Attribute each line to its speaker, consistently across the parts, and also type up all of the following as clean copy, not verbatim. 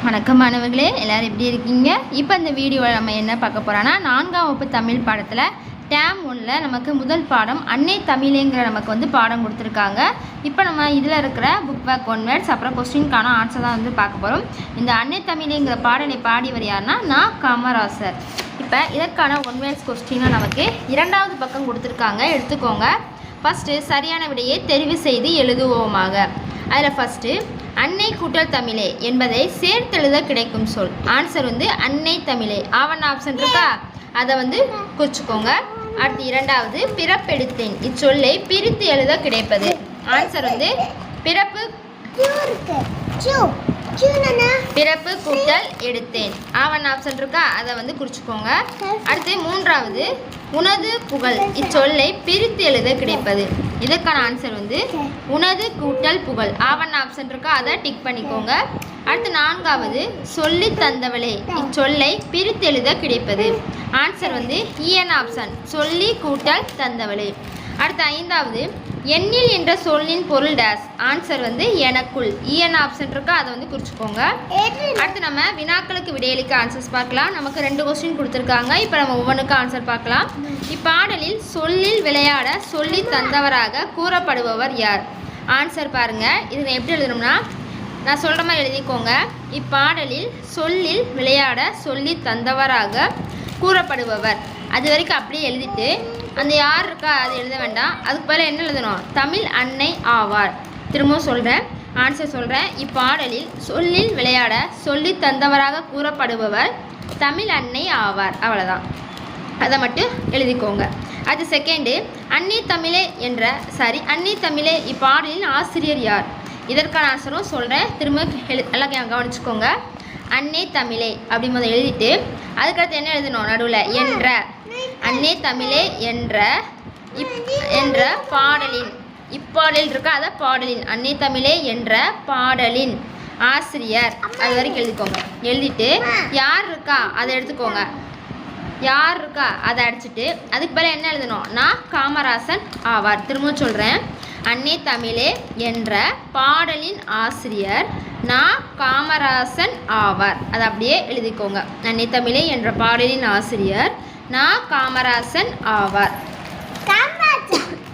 Speaker 1: வணக்கம் மாணவர்களே, எல்லாரும் எப்படி இருக்கீங்க? இப்போ இந்த வீடியோவில் நம்ம என்ன பார்க்க போகிறோன்னா 4ஆம் வகுப்பு தமிழ் பாடத்தில் டேம் 1ல் நமக்கு முதல் பாடம் அன்னை தமிழேங்கிற நமக்கு பாடம் கொடுத்துருக்காங்க. இப்போ நம்ம இதில் இருக்கிற புக் பேக் 1 வேர்ட்ஸ் அப்புறம் கொஸ்டின்கான ஆன்சர் தான் பார்க்க போகிறோம். இந்த அன்னை தமிழேங்கிற பாடலை பாடியவர் யாருன்னா நான் காமராசர். இப்போ இதற்கான 1 வேர்ட்ஸ் கொஸ்டினாக நமக்கு 2வது பக்கம் கொடுத்துருக்காங்க, எடுத்துக்கோங்க. ஃபஸ்ட்டு சரியான விடையை தெரிவு செய்து எழுதுவோமாக. அதில் ஃபஸ்ட்டு அன்னை கூட்டல் தமிழே என்பதை சேர்த்தெழுத கிடைக்கும் சொல். ஆன்சர் அன்னை தமிழே. ஆவண ஆப்ஷன் இருக்கா, அதை குறிச்சுக்கோங்க. அடுத்து 2வது பிறப்பெடுத்தேன் இச்சொல்லை பிரித்து எழுத கிடைப்பது. ஆன்சர் பிறப்பு பிறப்பு கூட்டல் எடுத்தேன். ஆவண ஆப்ஷன் இருக்கா, அதை குறிச்சுக்கோங்க. அடுத்து 3வது உனது புகழ் இச்சொல்லை பிரித்து எழுத கிடைப்பது. இதற்கான ஆன்சர் உனது கூட்டல் புகழ். ஆவண ஆப்ஷன் இருக்கா, அதை டிக் பண்ணிக்கோங்க. அடுத்து 4வது சொல்லி தந்தவளே இச்சொல்லை பிரித்து எழுத கிடைப்பது. ஆன்சர் இஎன் ஆப்ஷன் சொல்லி கூட்டல் தந்தவளே. அடுத்து 5வது எண்ணில் என்ற சொல்லின் பொருள் டேஸ். ஆன்சர் எனக்குள். இஎன் ஆப்ஷன் இருக்கா, அதை குறிச்சுக்கோங்க. அடுத்து நம்ம வினாக்களுக்கு விடையளிக்க ஆன்சர்ஸ் பார்க்கலாம். நமக்கு 2 கொஸ்டின் கொடுத்துருக்காங்க. இப்போ நம்ம ஒவ்வொன்றுக்கும் ஆன்சர் பார்க்கலாம். இப்பாடலில் சொல்லில் விளையாட சொல்லி தந்தவராக கூறப்படுபவர் யார்? ஆன்சர் பாருங்கள். இது எப்படி எழுதணும்னா, நான் சொல்கிற மாதிரி எழுதிக்கோங்க. இப்பாடலில் சொல்லில் விளையாட சொல்லி தந்தவராக கூறப்படுபவர். அது வரைக்கும் அப்படியே எழுதிட்டு அந்த யார் இருக்கா அது எழுத வேண்டாம். அதுக்கு பதிலாக என்ன எழுதணும்? தமிழ் அன்னை ஆவார். திரும்பவும் சொல்கிறேன், ஆன்சர் சொல்கிறேன். இப்பாடலில் சொல்லில் விளையாட சொல்லி தந்தவராக கூறப்படுபவர் தமிழ் அன்னை ஆவார். அவ்வளோதான், அதை மட்டும் எழுதிக்கோங்க. அது செகண்டு அன்னை தமிழே அன்னை தமிழே இப்பாடலின் ஆசிரியர் யார்? இதற்கான ஆன்சரும் சொல்கிறேன், திரும்ப எல்லாம் கவனிச்சுக்கோங்க. அன்னை தமிழே அப்படி முதல் எழுதிட்டு அதுக்கடுத்து என்ன எழுதணும்? நடுவில் என்ற அன்னை தமிழே என்ற பாடலின் இப்பாடலில் இருக்கா, அதை பாடலின் அன்னை தமிழே என்ற பாடலின் ஆசிரியர் அது வரைக்கும் எழுதிக்கோங்க. எழுதிட்டு யார் இருக்கா அதை எடுத்துக்கோங்க. யார் இருக்கா அதை அடிச்சுட்டு அதுக்கு பிறகு என்ன எழுதணும்? நான் காமராசன் ஆவார். திரும்ப சொல்கிறேன், அன்னை தமிழே என்ற பாடலின் ஆசிரியர் நான் காமராசன் ஆவார். அதை அப்படியே எழுதிக்கோங்க. அன்னை தமிழே என்ற பாடலின் ஆசிரியர் நான் காமராசன் ஆவார்.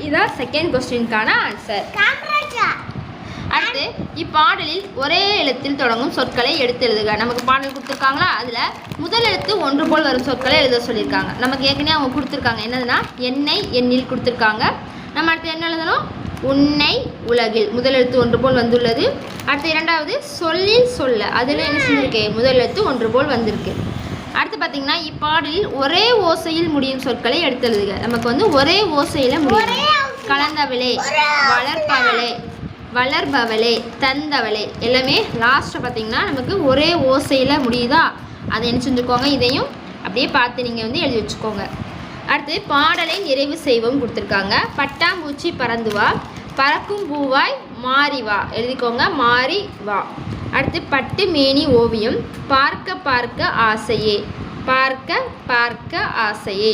Speaker 1: இதான் செகண்ட் கொஸ்டினுக்கான ஆன்சர். அடுத்து இப்பாடலில் ஒரே எழுத்தில் தொடங்கும் சொற்களை எடுத்து எழுதுக. நமக்கு பாடல் கொடுத்துருக்காங்களா, அதில் முதல் எழுத்து ஒன்று போல் வரும் சொற்களை எழுத சொல்லியிருக்காங்க. நமக்கு ஏற்கனவே அவங்க கொடுத்துருக்காங்க என்னதுன்னா என்னை எண்ணில் கொடுத்துருக்காங்க. நம்ம அடுத்து என்ன எழுதணும்? உன்னை உலகில் முதல் எழுத்து ஒன்று போல் வந்துள்ளது. அடுத்து 2வது சொல்லில் சொல்ல, அதில் என்ன செஞ்சுருக்கு? முதல் எழுத்து ஒன்று போல் வந்திருக்கு. அடுத்து பார்த்திங்கன்னா இப்பாடலில் ஒரே ஓசையில் முடியும் சொற்களை எடுத்து எழுதுக. நமக்கு ஒரே ஓசையில் முடியும். கலந்தவளே, வளர்ப்பவளே, வளர்பவளே, தந்தவளே எல்லாமே லாஸ்ட்டை பார்த்திங்கன்னா நமக்கு ஒரே ஓசையில் முடியுதா, அதை என்ன செஞ்சுக்கோங்க. இதையும் அப்படியே பார்த்து நீங்கள் எழுதி வச்சுக்கோங்க. அடுத்து பாடலை நிறைவு செய்வோம் கொடுத்துருக்காங்க. பட்டாம்பூச்சி பறந்து வா, பறக்கும் பூவாய் மாறி வா எழுதிக்கோங்க. மாறி வா. அடுத்து பட்டு மேனி ஓவியம் பார்க்க பார்க்க ஆசையே, பார்க்க பார்க்க ஆசையே.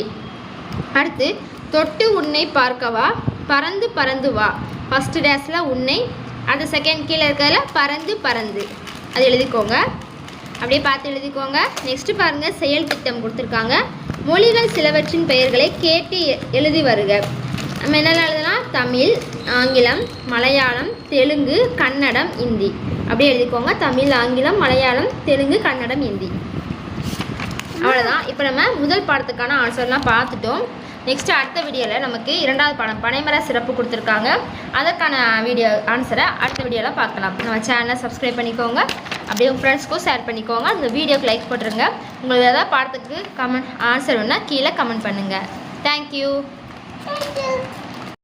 Speaker 1: அடுத்து தொட்டு உன்னை பார்க்கவா, பறந்து பறந்து வா. ஃபஸ்ட்டு டேஸில் உன்னை, அந்த செகண்ட் கீழே இருக்கிறதுல பறந்து பறந்து அது எழுதிக்கோங்க. அப்படியே பார்த்து எழுதிக்கோங்க. நெக்ஸ்ட்டு பாருங்கள், செயல் திட்டம் கொடுத்துருக்காங்க. மொழிகள் சிலவற்றின் பெயர்களை கேட்டு எழுதி வருக. நம்ம என்னெல்லாம் எழுதலாம்? தமிழ், ஆங்கிலம், மலையாளம், தெலுங்கு, கன்னடம், இந்தி. அப்படியே எழுதிக்கோங்க. தமிழ், ஆங்கிலம், மலையாளம், தெலுங்கு, கன்னடம், இந்தி. அவ்வளோதான். இப்போ நம்ம முதல் பாடத்துக்கான ஆன்சர்லாம் பார்த்துட்டோம். நெக்ஸ்ட்டு அடுத்த வீடியோவில் நமக்கு 2வது பாடம் பனைமர சிறப்பு கொடுத்துருக்காங்க. அதற்கான வீடியோ ஆன்சரை அடுத்த வீடியோவில் பார்க்கலாம். நம்ம சேனலை சப்ஸ்கிரைப் பண்ணிக்கோங்க. அப்படியே உங்கள் ஃப்ரெண்ட்ஸ்க்கும் ஷேர் பண்ணிக்கோங்க. அந்த வீடியோக்கு லைக் போட்டுருங்க. உங்களுக்கு ஏதாவது பாடத்துக்கு ஆன்சர் வேணால் கீழே கமெண்ட் பண்ணுங்கள். தேங்க்யூ.